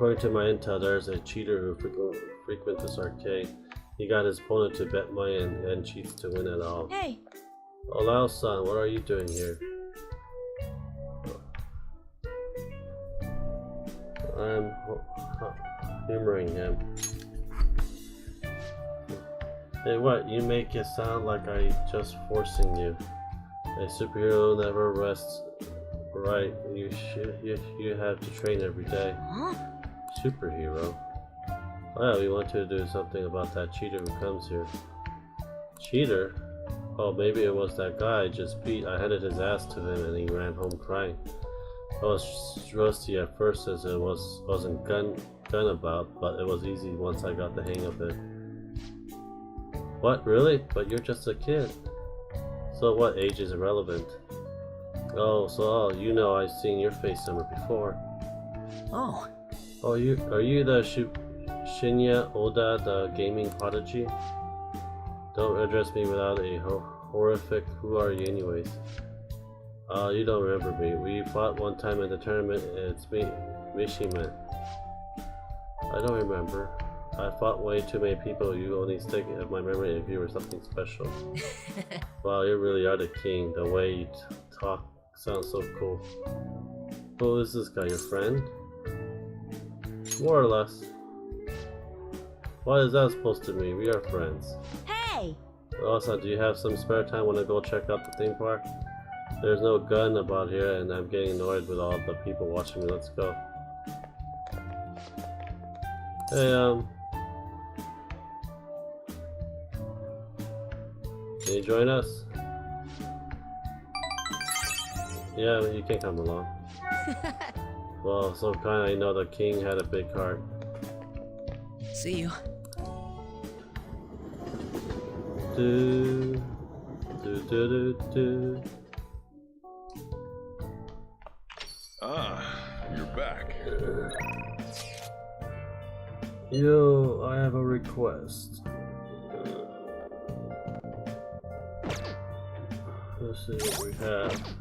According to my intel, there's a cheater who frequents this arcade. He got his opponent to bet money and cheats to win it all. Hey! Olao-san, what are you doing here? I'm humoring him. Hey, what? You make it sound like I'm just forcing you. A superhero never rests. Right? You have to train every day. Huh? Superhero? Well, we want to do something about that cheater who comes here. Cheater? Oh, maybe it was that guy I just beat. I handed his ass to him and he ran home crying. I was rusty at first as it wasn't gun about, but it was easy once I got the hang of it. What, really? But you're just a kid. So what, age is irrelevant? Oh, so you know I've seen your face somewhere before. Oh. Oh, are you the Shinya Oda, the gaming prodigy? Don't address me without a horrific "who are you anyways?" You don't remember me. We fought one time in the tournament. It's me, Mishima. I don't remember. I fought way too many people. You only stick in my memory if you were something special. Wow, you really are the king. The way you talk sounds so cool. Who is this guy? Your friend? More or less. What is that supposed to mean? We are friends. Hey! Also, do you have some spare time? Want to go check out the theme park? There's no gun about here and I'm getting annoyed with all the people watching me. Let's go. Hey, can you join us? Yeah, you can come along. Well, so kinda, I know the king had a big heart. See you. Do, do, do, do, do. Ah, you're back. Yo, I have a request. Let's see what we have.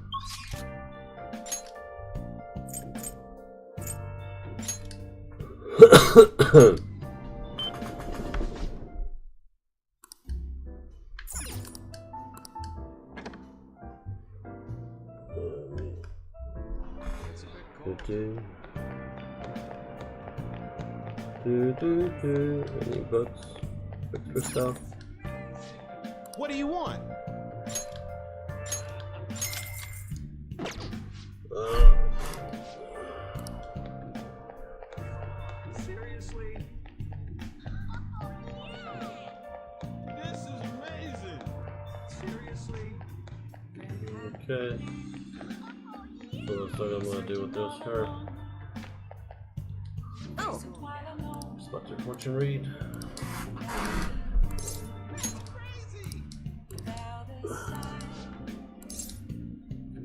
Any books? Books for stuff? What do you want? Seriously? This is amazing! Seriously? Okay. So looks like I'm gonna do with this her. Oh. Spot your fortune read.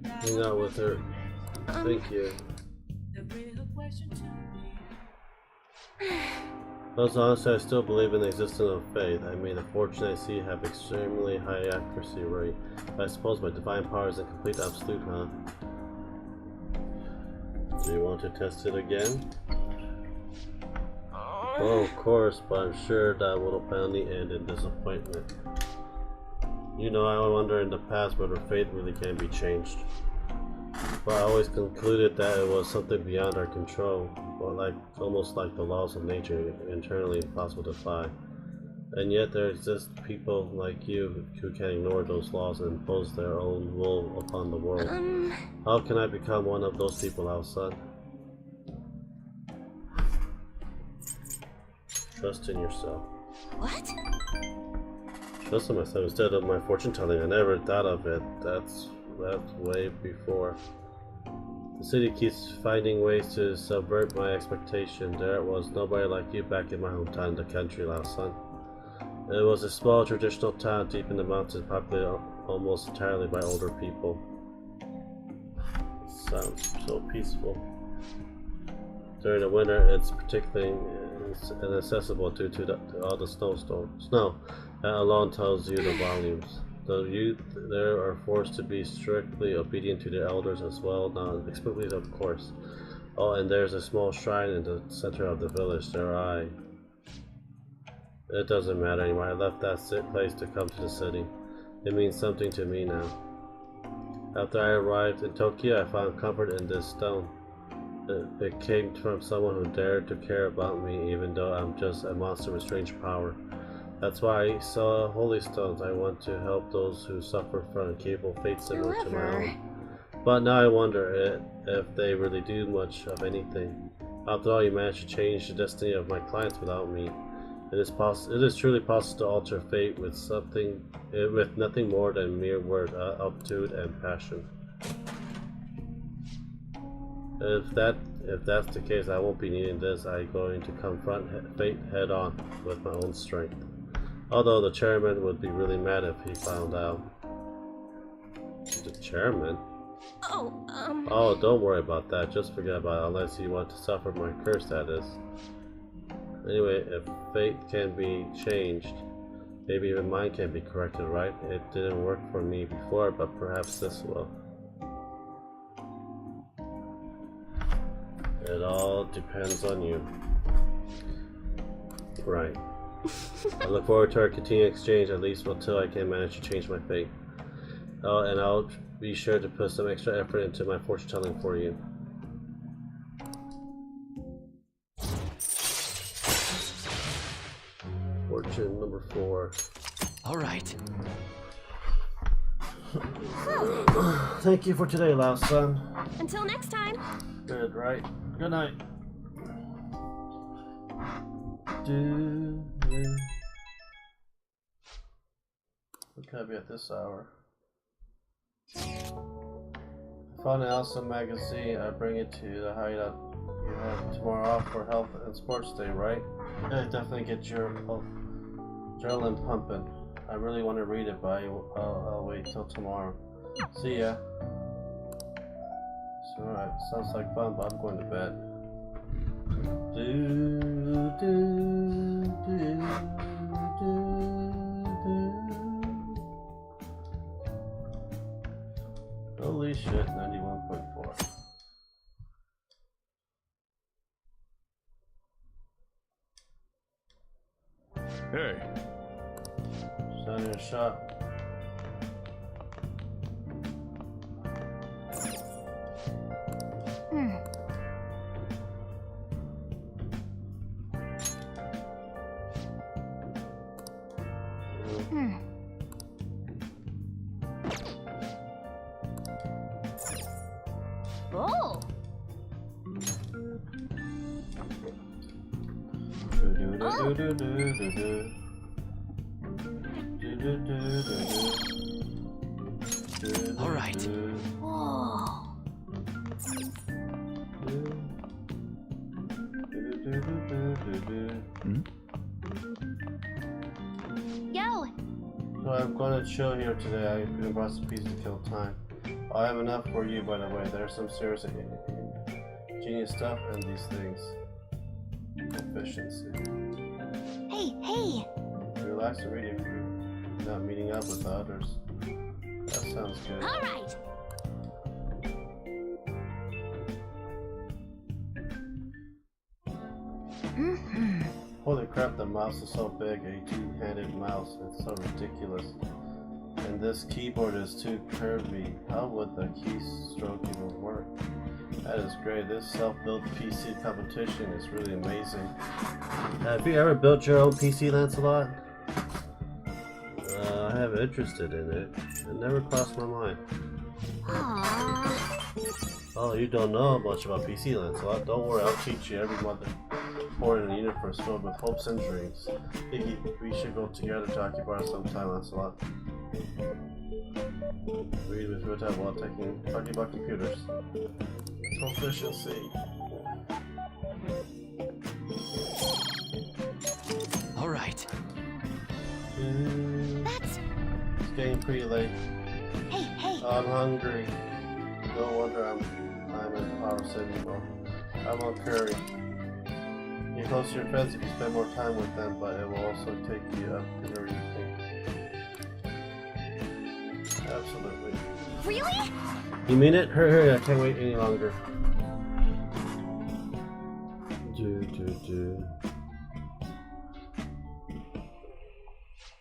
Hang out with her. Thank you. Most honestly, I still believe in the existence of faith. I mean, the fortune I see have extremely high accuracy rate. I suppose my divine power is a complete absolute, huh? Do you want to test it again? Oh, of course, but I'm sure that will finally end in disappointment. You know, I wonder in the past whether fate really can be changed. But I always concluded that it was something beyond our control, or almost like the laws of nature, internally impossible to defy. And yet there exist people like you who can ignore those laws and impose their own will upon the world. How can I become one of those people, our son? Trust in yourself. What? Trust in myself instead of my fortune telling. I never thought of it. That's way before. The city keeps finding ways to subvert my expectation. There was nobody like you back in my hometown in the country, last son. It was a small traditional town deep in the mountains, populated almost entirely by older people. It sounds so peaceful. During the winter, it's particularly inaccessible due to all the snow. That alone tells you the volumes. The youth there are forced to be strictly obedient to their elders as well, not explicitly of course. Oh, and there's a small shrine in the center of the village. It doesn't matter anymore. I left that place to come to the city. It means something to me now. After I arrived in Tokyo, I found comfort in this stone. It came from someone who dared to care about me, even though I'm just a monster with strange power. That's why I saw holy stones. I want to help those who suffer from incapable fate similar to my own. But now I wonder if they really do much of anything. After all, you managed to change the destiny of my clients without me. It is truly possible to alter fate with nothing more than mere word, aptitude, and passion. If that's the case, I won't be needing this. I'm going to confront fate head on with my own strength. Although the chairman would be really mad if he found out. The chairman? Oh, don't worry about that. Just forget about it, unless you want to suffer my curse, that is. Anyway, if fate can be changed, maybe even mine can be corrected, right? It didn't work for me before, but perhaps this will. It all depends on you. Right. I look forward to our continued exchange, at least until I can manage to change my fate. Oh, and I'll be sure to put some extra effort into my fortune telling for you. Fortune number 4. Alright. Thank you for today, Lao son. Until next time. Good, right? Good night. What can I be at this hour? I found an awesome magazine. I bring it to the hideout. You have tomorrow off for health and sports day, right? Yeah, definitely get your adrenaline pumping. I really want to read it, but I'll wait till tomorrow. See ya. Alright, sounds like fun, but I'm going to bed. Holy shit, 91.4. Hey. Sign your shop. Oh. All right. Whoa. Yo. So I'm going to chill here today. I've been brought some pieces to kill time. I have enough for you, by the way. There's some serious genius stuff and these things. Efficiency. Hey. Relax and read if you're not meeting up with others. That sounds good. All right. Holy crap, the mouse is so big, a two-handed mouse. It's so ridiculous. And this keyboard is too curvy. How would the keystroke even work? That is great. This self-built PC competition is really amazing. Have you ever built your own PC, Lancelot? I have interested in it. It never crossed my mind. Aww. Oh, you don't know much about PC, Lancelot. Don't worry, I'll teach you every mother born in a universe filled with hopes and dreams. We should go together to occupy sometime, Lancelot. Read with real time while talking about computers. Proficiency. All right. That's. It's getting pretty late. Hey. I'm hungry. No wonder I'm in Power City. Well, I want curry. You're close to your friends if you spend more time with them, but it will also take you up to your evening. Absolutely. Really? You mean it? Hurry, I can't wait any longer.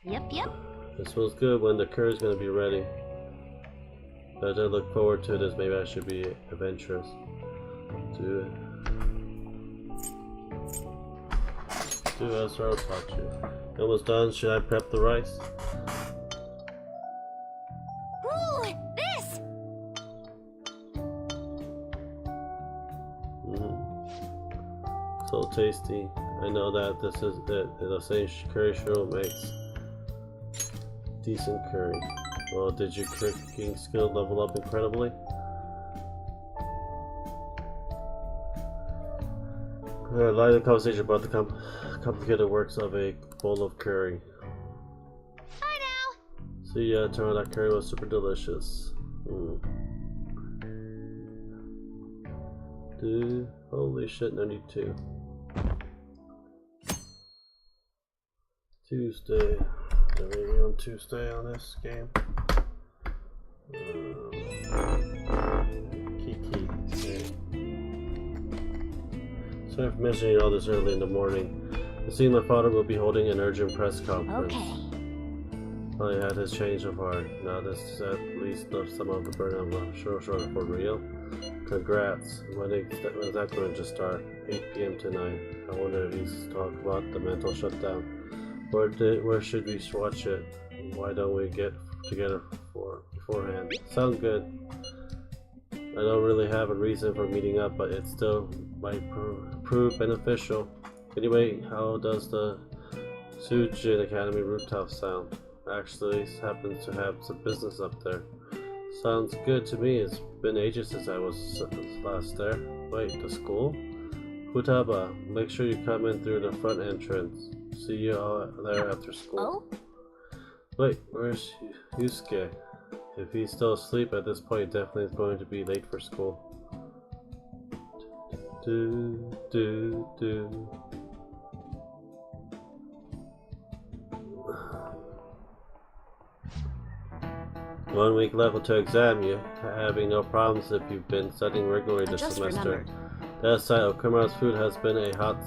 Yep. This feels good when the curry's gonna be ready. But I look forward to this. Maybe I should be adventurous. Dude, that's what I'll talk to you. Almost done. Should I prep the rice? Ooh, this! So tasty. I know that this is the same curry shiro makes decent curry. Well, did your cooking skill level up incredibly? Light the conversation about the complicated works of a bowl of curry. Bye now! See ya, turned out that curry was super delicious. Dude, holy shit, 92. Tuesday. Maybe on Tuesday on this game. Kiki. Okay. Sorry for mentioning all this early in the morning. It seems my father will be holding an urgent press conference. Okay. Finally had his change of heart. Now this at least left some of the burnout. I'm sure for real. Congrats. When is that going to start? 8 p.m. tonight. I wonder if he's talking about the mental shutdown. Where should we watch it? Why don't we get together beforehand? Sounds good. I don't really have a reason for meeting up, but it still might prove beneficial. Anyway, how does the Sujin Academy rooftop sound? Actually, happens to have some business up there. Sounds good to me. It's been ages since I was last there. Wait, the school? Futaba, make sure you come in through the front entrance. See you all there after school. Oh? Wait, where's Yusuke? If he's still asleep at this point, definitely is going to be late for school. Do. 1 week left until exam. You're having no problems if you've been studying regularly this semester. That aside, Okumura's food has been a hot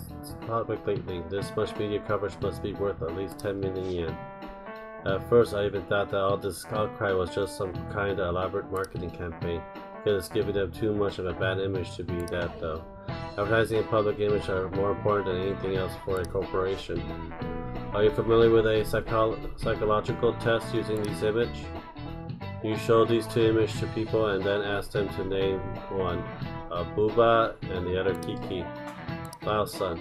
topic lately. This much media coverage must be worth at least 10 million yen. At first, I even thought that all this outcry was just some kind of elaborate marketing campaign, because it's giving them too much of a bad image to be that, though. Advertising and public image are more important than anything else for a corporation. Are you familiar with a psychological test using these images? You show these two images to people and then ask them to name one, Booba and the other Kiki. Lao-san.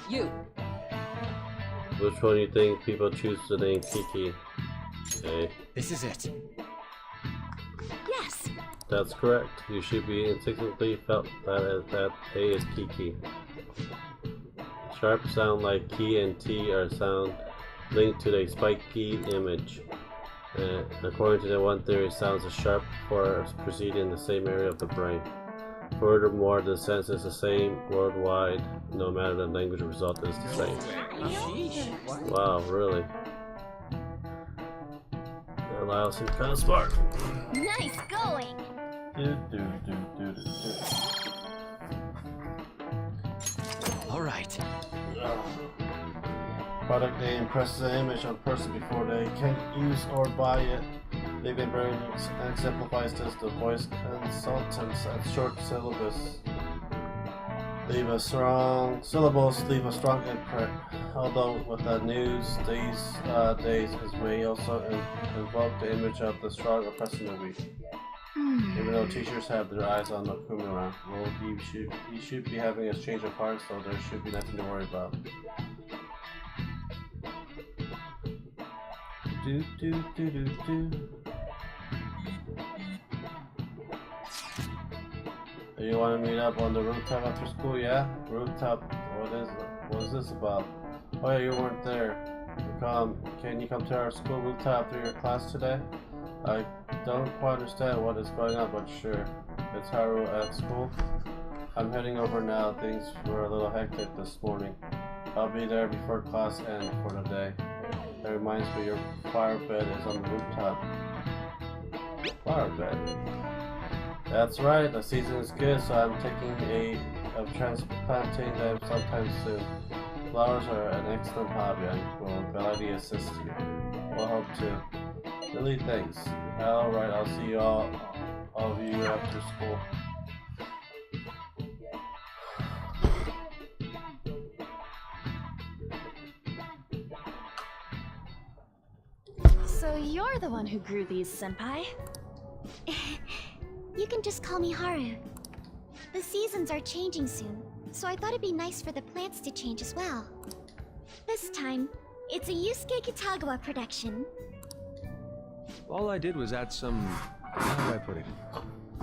You. Which one do you think people choose to name Kiki? A. This is it. Yes! That's correct. You should be instinctively felt that A is Kiki. Sharp sound like Ki and T are sound linked to the spiky image. According to the one theory, sounds are sharp for proceeding in the same area of the brain. Furthermore, the sense is the same worldwide, no matter the language result is the same. Wow, really? That allows him kind of smart. Nice going! Alright. Product name impresses an image on a person before they can use or buy it. Big Brain exemplifies this. The voice consultants at short syllables leave a strong imprint. Although with the news these days, it may also invoke the image of the strong oppressing the weak. Even though teachers have their eyes on Okumura, well, he should be having a change of heart, so there should be nothing to worry about. Do. You want to meet up on the rooftop after school? Yeah, rooftop. What is this about? Oh yeah, you weren't there. Can you come to our school rooftop after your class today? I don't quite understand what is going on, but sure. It's Haru at school. I'm heading over now. Things were a little hectic this morning. I'll be there before class ends for the day. That reminds me, your fire bed is on the rooftop. Fire bed? That's right, the season is good, so I'm taking of transplanting them sometime soon. Flowers are an excellent hobby and will gladly assist you. We'll help too. Really, thanks. Alright, I'll see you all of you after school. So you're the one who grew these, Senpai? You can just call me Haru. The seasons are changing soon, so I thought it'd be nice for the plants to change as well. This time, it's a Yusuke Kitagawa production. All I did was add some, how do I put it,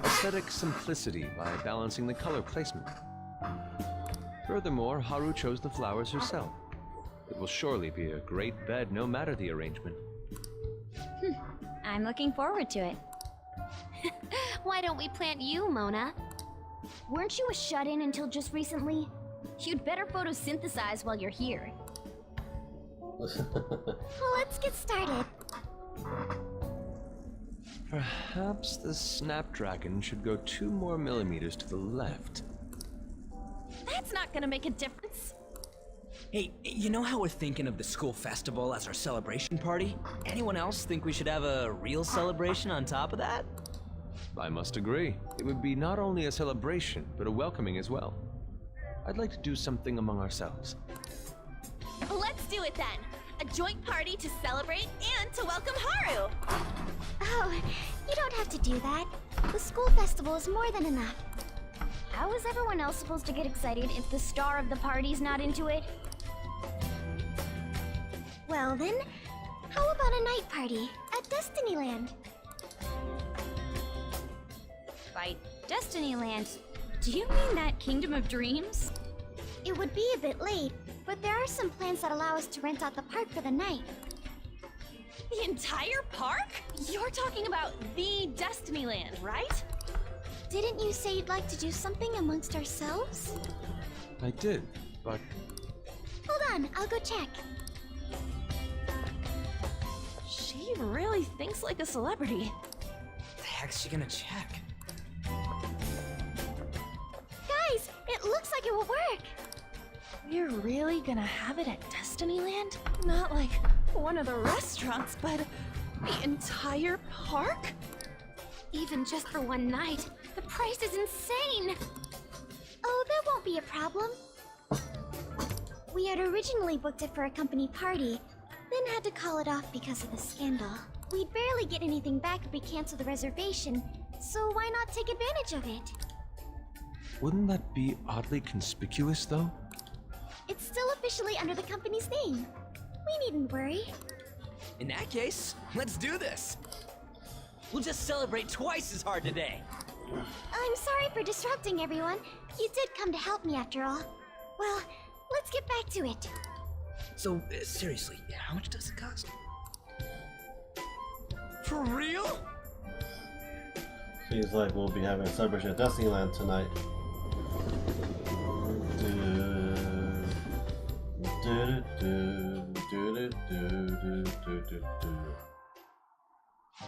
aesthetic simplicity by balancing the color placement. Furthermore, Haru chose the flowers herself. It will surely be a great bed no matter the arrangement. I'm looking forward to it. Why don't we plant you, Mona? Weren't you a shut-in until just recently? You'd better photosynthesize while you're here. Well, let's get started. Perhaps the Snapdragon should go 2 more millimeters to the left. That's not gonna make a difference. Hey, you know how we're thinking of the school festival as our celebration party? Anyone else think we should have a real celebration on top of that? I must agree. It would be not only a celebration, but a welcoming as well. I'd like to do something among ourselves. Let's do it then. A joint party to celebrate and to welcome Haru. Oh, you don't have to do that. The school festival is more than enough. How is everyone else supposed to get excited if the star of the party's not into it? Well then, how about a night party at Destinyland? By Destinyland, do you mean that Kingdom of Dreams? It would be a bit late, but there are some plans that allow us to rent out the park for the night. The entire park? You're talking about the Destinyland, right? Didn't you say you'd like to do something amongst ourselves? I did, but Hold on, I'll go check. She really thinks like a celebrity. The heck's she gonna check? Guys, it looks like it will work. We're really gonna have it at Destinyland? Not like one of the restaurants, but the entire park? Even just for one night, the price is insane. Oh, that won't be a problem. We had originally booked it for a company party, then had to call it off because of the scandal. We'd barely get anything back if we canceled the reservation, so why not take advantage of it? wouldn't that be oddly conspicuous, though? It's still officially under the company's name. We needn't worry. In that case, let's do this. We'll just celebrate twice as hard today. I'm sorry for disrupting everyone. You did come to help me after all. Well, let's get back to it. So, seriously, how much does it cost? For real? Seems like we'll be having a celebration at Disneyland tonight.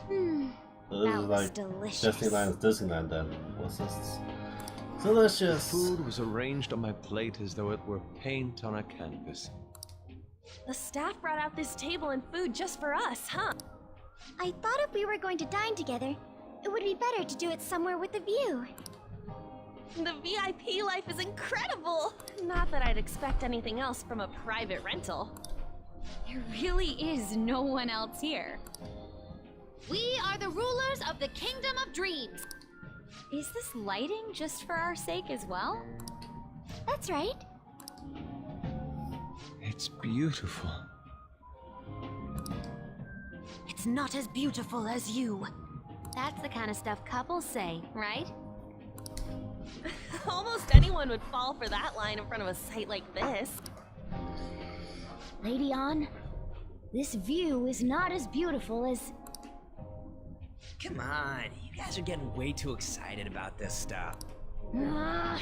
So this That is was like delicious. Disneyland's Disneyland then. What's this? Delicious! Food was arranged on my plate as though it were paint on a canvas. The staff brought out this table and food just for us, huh? I thought if we were going to dine together, it would be better to do it somewhere with a view. The VIP life is incredible! Not that I'd expect anything else from a private rental. There really is no one else here. We are the rulers of the Kingdom of Dreams. Is this lighting just for our sake as well? That's right. It's beautiful. It's not as beautiful as you. That's the kind of stuff couples say, right? Almost anyone would fall for that line in front of a site like this. Lady On, this view is not as beautiful as... Come on, you guys are getting way too excited about this stuff. Ah,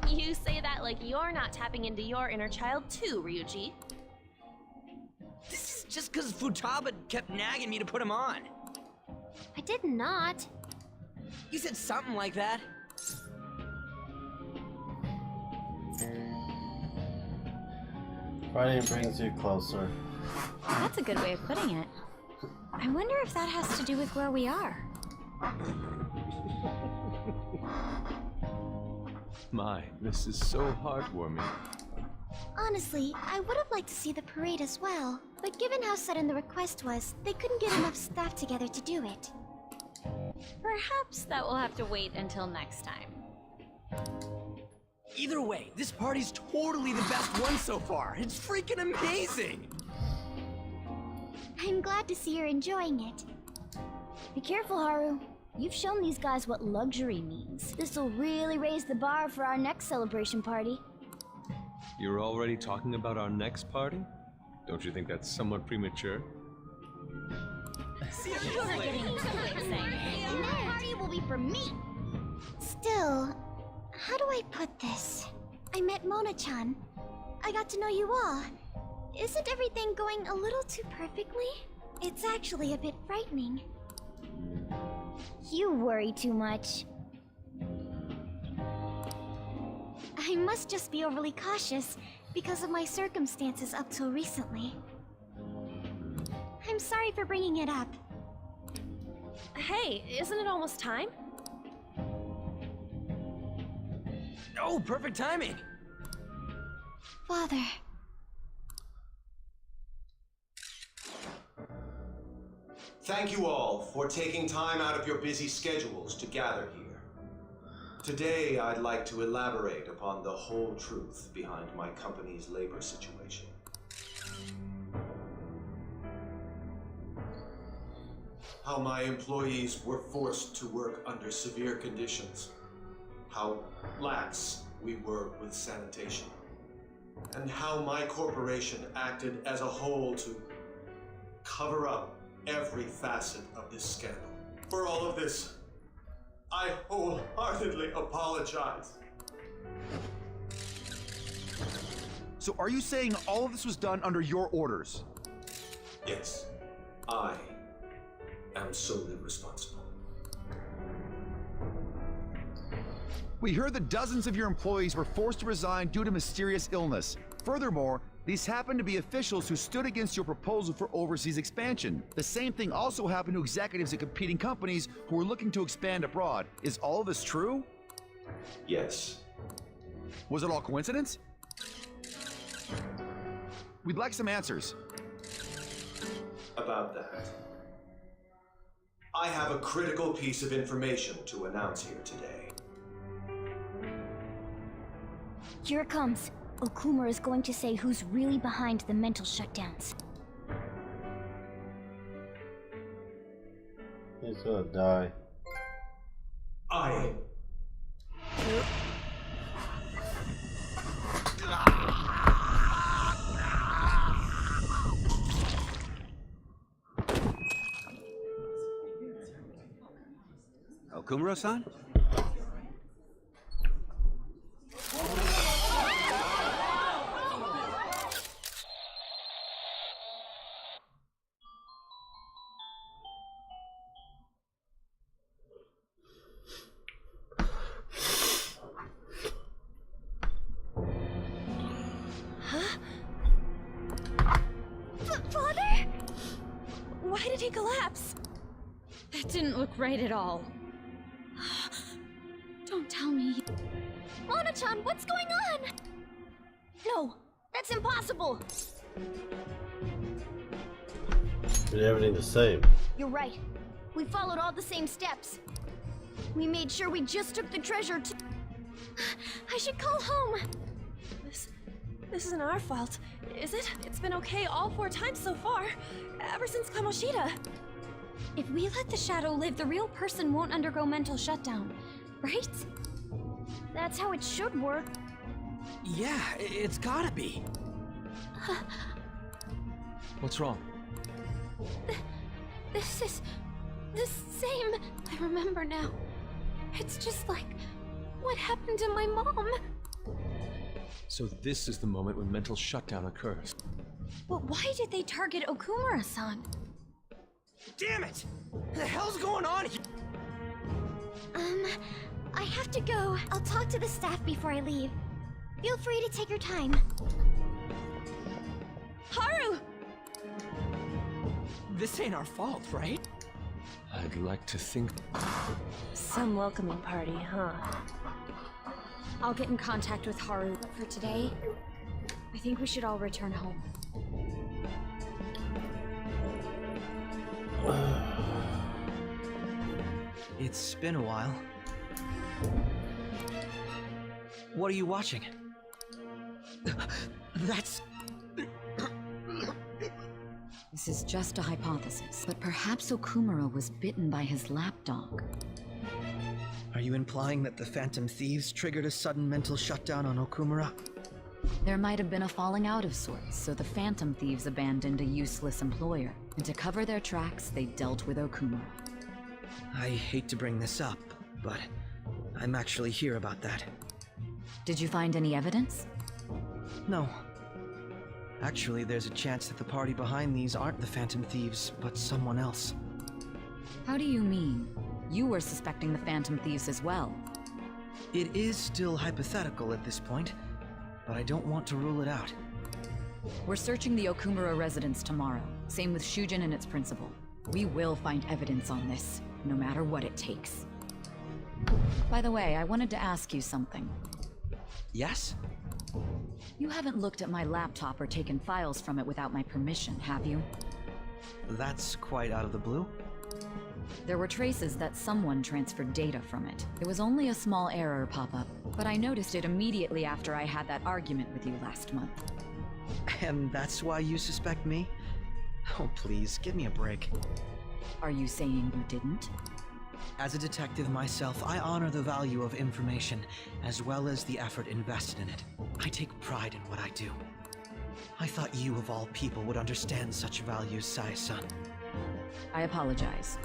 You say that like you're not tapping into your inner child too, Ryuji. This is just because Futaba kept nagging me to put him on. I did not. You said something like that. Fighting brings you closer. That's a good way of putting it. I wonder if that has to do with where we are. My, this is so heartwarming. Honestly, I would have liked to see the parade as well, but given how sudden the request was, they couldn't get enough staff together to do it. Perhaps that will have to wait until next time. Either way, this party's totally the best one so far. It's freaking amazing! I'm glad to see you're enjoying it. Be careful, Haru. You've shown these guys what luxury means. This'll really raise the bar for our next celebration party. You're already talking about our next party? Don't you think that's somewhat premature? You're getting into it, saying The party will be for me! Still, how do I put this? I met Mona-chan. I got to know you all. Isn't everything going a little too perfectly? It's actually a bit frightening. You worry too much. I must just be overly cautious because of my circumstances up till recently. I'm sorry for bringing it up. Hey, isn't it almost time? Oh, perfect timing! Father. Thank you all for taking time out of your busy schedules to gather here. Today, I'd like to elaborate upon the whole truth behind my company's labor situation. How my employees were forced to work under severe conditions. How lax we were with sanitation. And how my corporation acted as a whole to cover up every facet of this scandal. For all of this, I wholeheartedly apologize. So are you saying all of this was done under your orders? Yes, I am solely responsible. We heard that dozens of your employees were forced to resign due to mysterious illness. Furthermore, these happened to be officials who stood against your proposal for overseas expansion. The same thing also happened to executives at competing companies who were looking to expand abroad. Is all of this true? Yes. Was it all coincidence? We'd like some answers. About that, I have a critical piece of information to announce here today. Here it comes. Okumura is going to say who's really behind the mental shutdowns. He's gonna die. I... Okumura-san? Father? Why did he collapse? That didn't look right at all. Don't tell me. Mona-chan, what's going on? No, that's impossible. Did everything the same. You're right. We followed all the same steps. We made sure we just took the treasure to... I should call home. This isn't our fault, is it? It's been okay all 4 times so far, ever since Kamoshida. If we let the shadow live, the real person won't undergo mental shutdown, right? That's how it should work. Yeah, it's gotta be. What's wrong? This is the same. I remember now. It's just like what happened to my mom. So this is the moment when mental shutdown occurs. But why did they target Okumura-san? Damn it! What the hell's going on here? I have to go. I'll talk to the staff before I leave. Feel free to take your time. Haru! This ain't our fault, right? I'd like to think. Some welcoming party, huh? I'll get in contact with Haru, but for today, I think we should all return home. It's been a while. What are you watching? That's... This is just a hypothesis, but perhaps Okumura was bitten by his lapdog. Are you implying that the Phantom Thieves triggered a sudden mental shutdown on Okumura? There might have been a falling out of sorts, so the Phantom Thieves abandoned a useless employer, and to cover their tracks, they dealt with Okumura. I hate to bring this up, but I'm actually here about that. Did you find any evidence? No. Actually, there's a chance that the party behind these aren't the Phantom Thieves, but someone else. How do you mean? You were suspecting the Phantom Thieves as well. It is still hypothetical at this point, but I don't want to rule it out. We're searching the Okumura residence tomorrow. Same with Shujin and its principal. We will find evidence on this, no matter what it takes. By the way, I wanted to ask you something. Yes? You haven't looked at my laptop or taken files from it without my permission, have you? That's quite out of the blue. There were traces that someone transferred data from it. It was only a small error pop-up, but I noticed it immediately after I had that argument with you last month. And that's why you suspect me? Oh, please, give me a break. Are you saying you didn't? As a detective myself, I honor the value of information, as well as the effort invested in it. I take pride in what I do. I thought you, of all people, would understand such values, Sai-san. I apologize.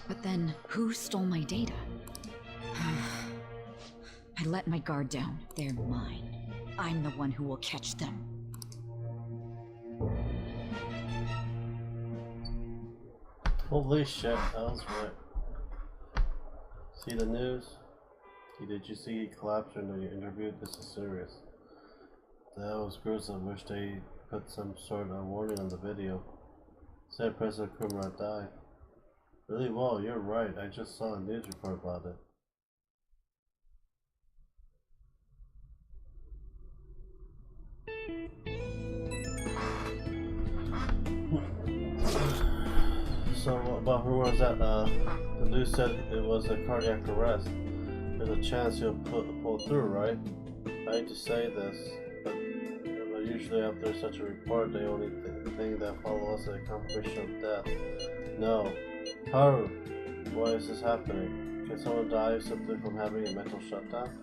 But then, who stole my data? I let my guard down. They're mine. I'm the one who will catch them. Holy shit, that was right. See the news? Did you see he collapsed during the interview? This is serious. That was gruesome. Wish they put some sort of warning on the video. Said President Okumura died. Really? Well, you're right. I just saw a news report about it. So about who was that? The news said it was a cardiac arrest. There's a chance he'll pull through, right? I hate to say this, but usually after such a report, the only thing that follows is a confirmation of death. No. Haru, why is this happening? Can someone die simply from having a mental shutdown?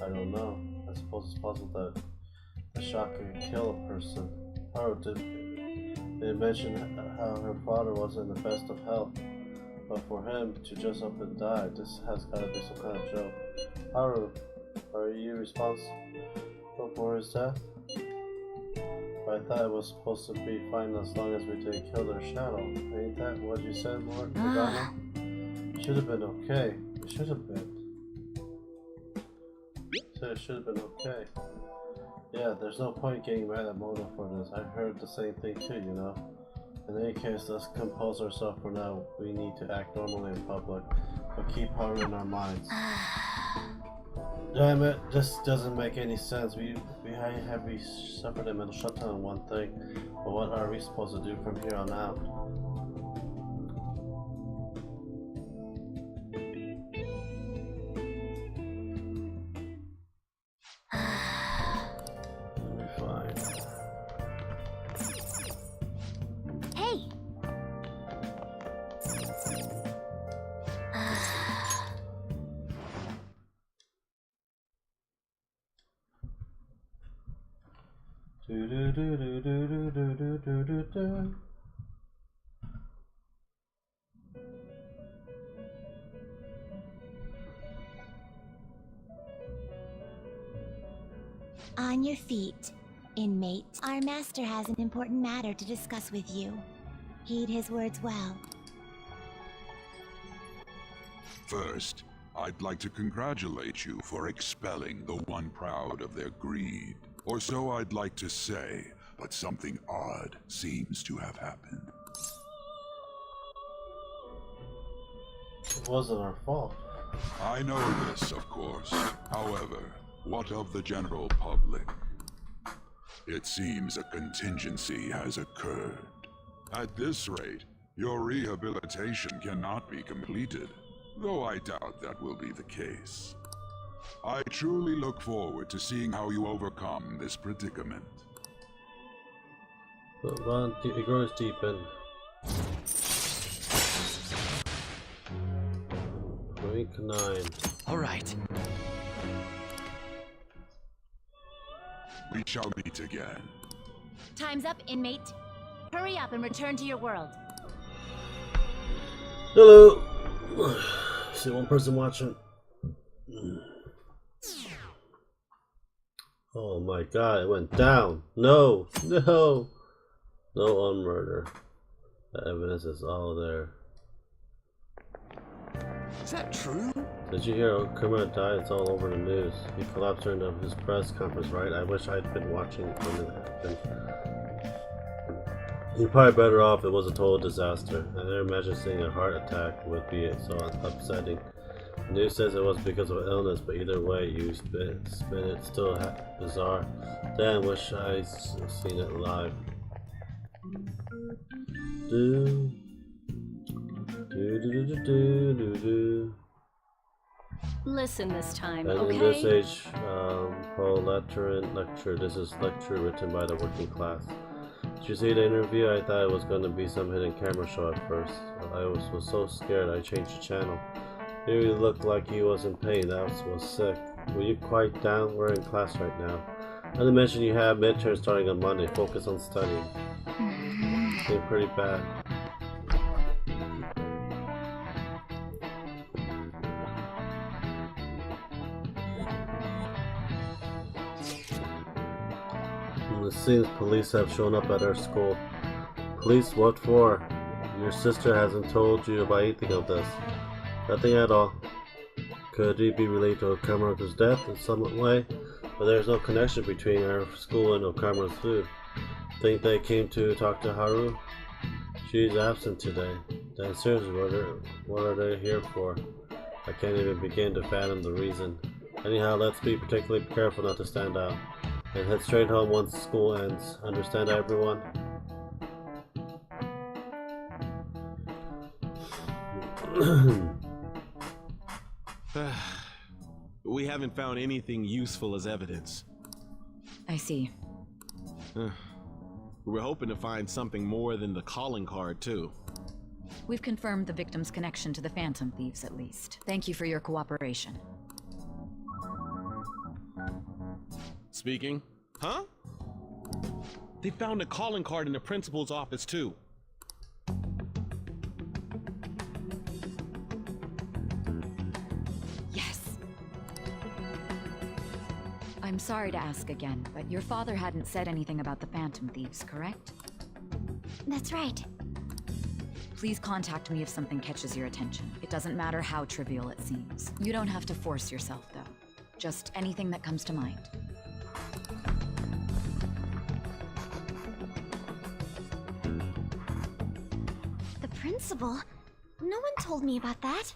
I don't know. I suppose it's possible that a shock can kill a person. Haru, they mentioned how her father wasn't in the best of health, but for him to just up and die, this has got to be some kind of joke. Haru, are you responsible for his death? But I thought it was supposed to be fine as long as we didn't kill their shadow. Ain't that what you said, Morgana? Should have been okay. It should have been. Said it should have been okay. Yeah, there's no point getting mad at Mona for this. I heard the same thing too, you know. In any case, let's compose ourselves for now. We need to act normally in public, but keep Haru in our minds. Damn it, this doesn't make any sense. We suffered a mental shutdown on one thing, but what are we supposed to do from here on out? Hey! On your feet, inmate. Our master has an important matter to discuss with you. Heed his words well. First, I'd like to congratulate you for expelling the one proud of their greed. Or so I'd like to say, but something odd seems to have happened. It wasn't our fault. I know this, of course. However, what of the general public? It seems a contingency has occurred. At this rate, your rehabilitation cannot be completed, though I doubt that will be the case. I truly look forward to seeing how you overcome this predicament. But it grows deep in. Week 9. All right. We shall meet again. Time's up, inmate. Hurry up and return to your world. Hello! See one person watching. Oh my god, it went down. No! No! No on murder. The evidence is all there. Is that true? Did you hear Okumura died? It's all over the news. He collapsed during his press conference, right? I wish I'd been watching when it happened. You're probably better off. It was a total disaster. I never imagined seeing a heart attack would be so upsetting. The news says it was because of illness, but either way, you spin it. Still bizarre. Damn, wish I'd seen it live. Do. Listen this time, And okay? in this age, proletarian lecture. This is lecture written by the working class. Did you see the interview? I thought it was going to be some hidden camera show at first. I was so scared I changed the channel. He really looked like he was in pain. That was sick. Will you quiet down? We're in class right now. Not to mention you have midterms starting on Monday. Focus on studying. It's pretty bad. It seems police have shown up at our school. Police? What for? Your sister hasn't told you about anything of this. Nothing at all. Could it be related to Okumura's death in some way? But there's no connection between our school and Okumura's food. Think they came to talk to Haru? She's absent today. Then seriously, what are they here for? I can't even begin to fathom the reason. Anyhow, let's be particularly careful not to stand out. And head straight home once school ends. Understand, everyone? We haven't found anything useful as evidence. I see. We were hoping to find something more than the calling card, too. We've confirmed the victim's connection to the Phantom Thieves, at least. Thank you for your cooperation. Speaking? Huh? They found a calling card in the principal's office, too. Yes. I'm sorry to ask again, but your father hadn't said anything about the Phantom Thieves, correct? That's right. Please contact me if something catches your attention. It doesn't matter how trivial it seems. You don't have to force yourself, though. Just anything that comes to mind. The principal? No one told me about that.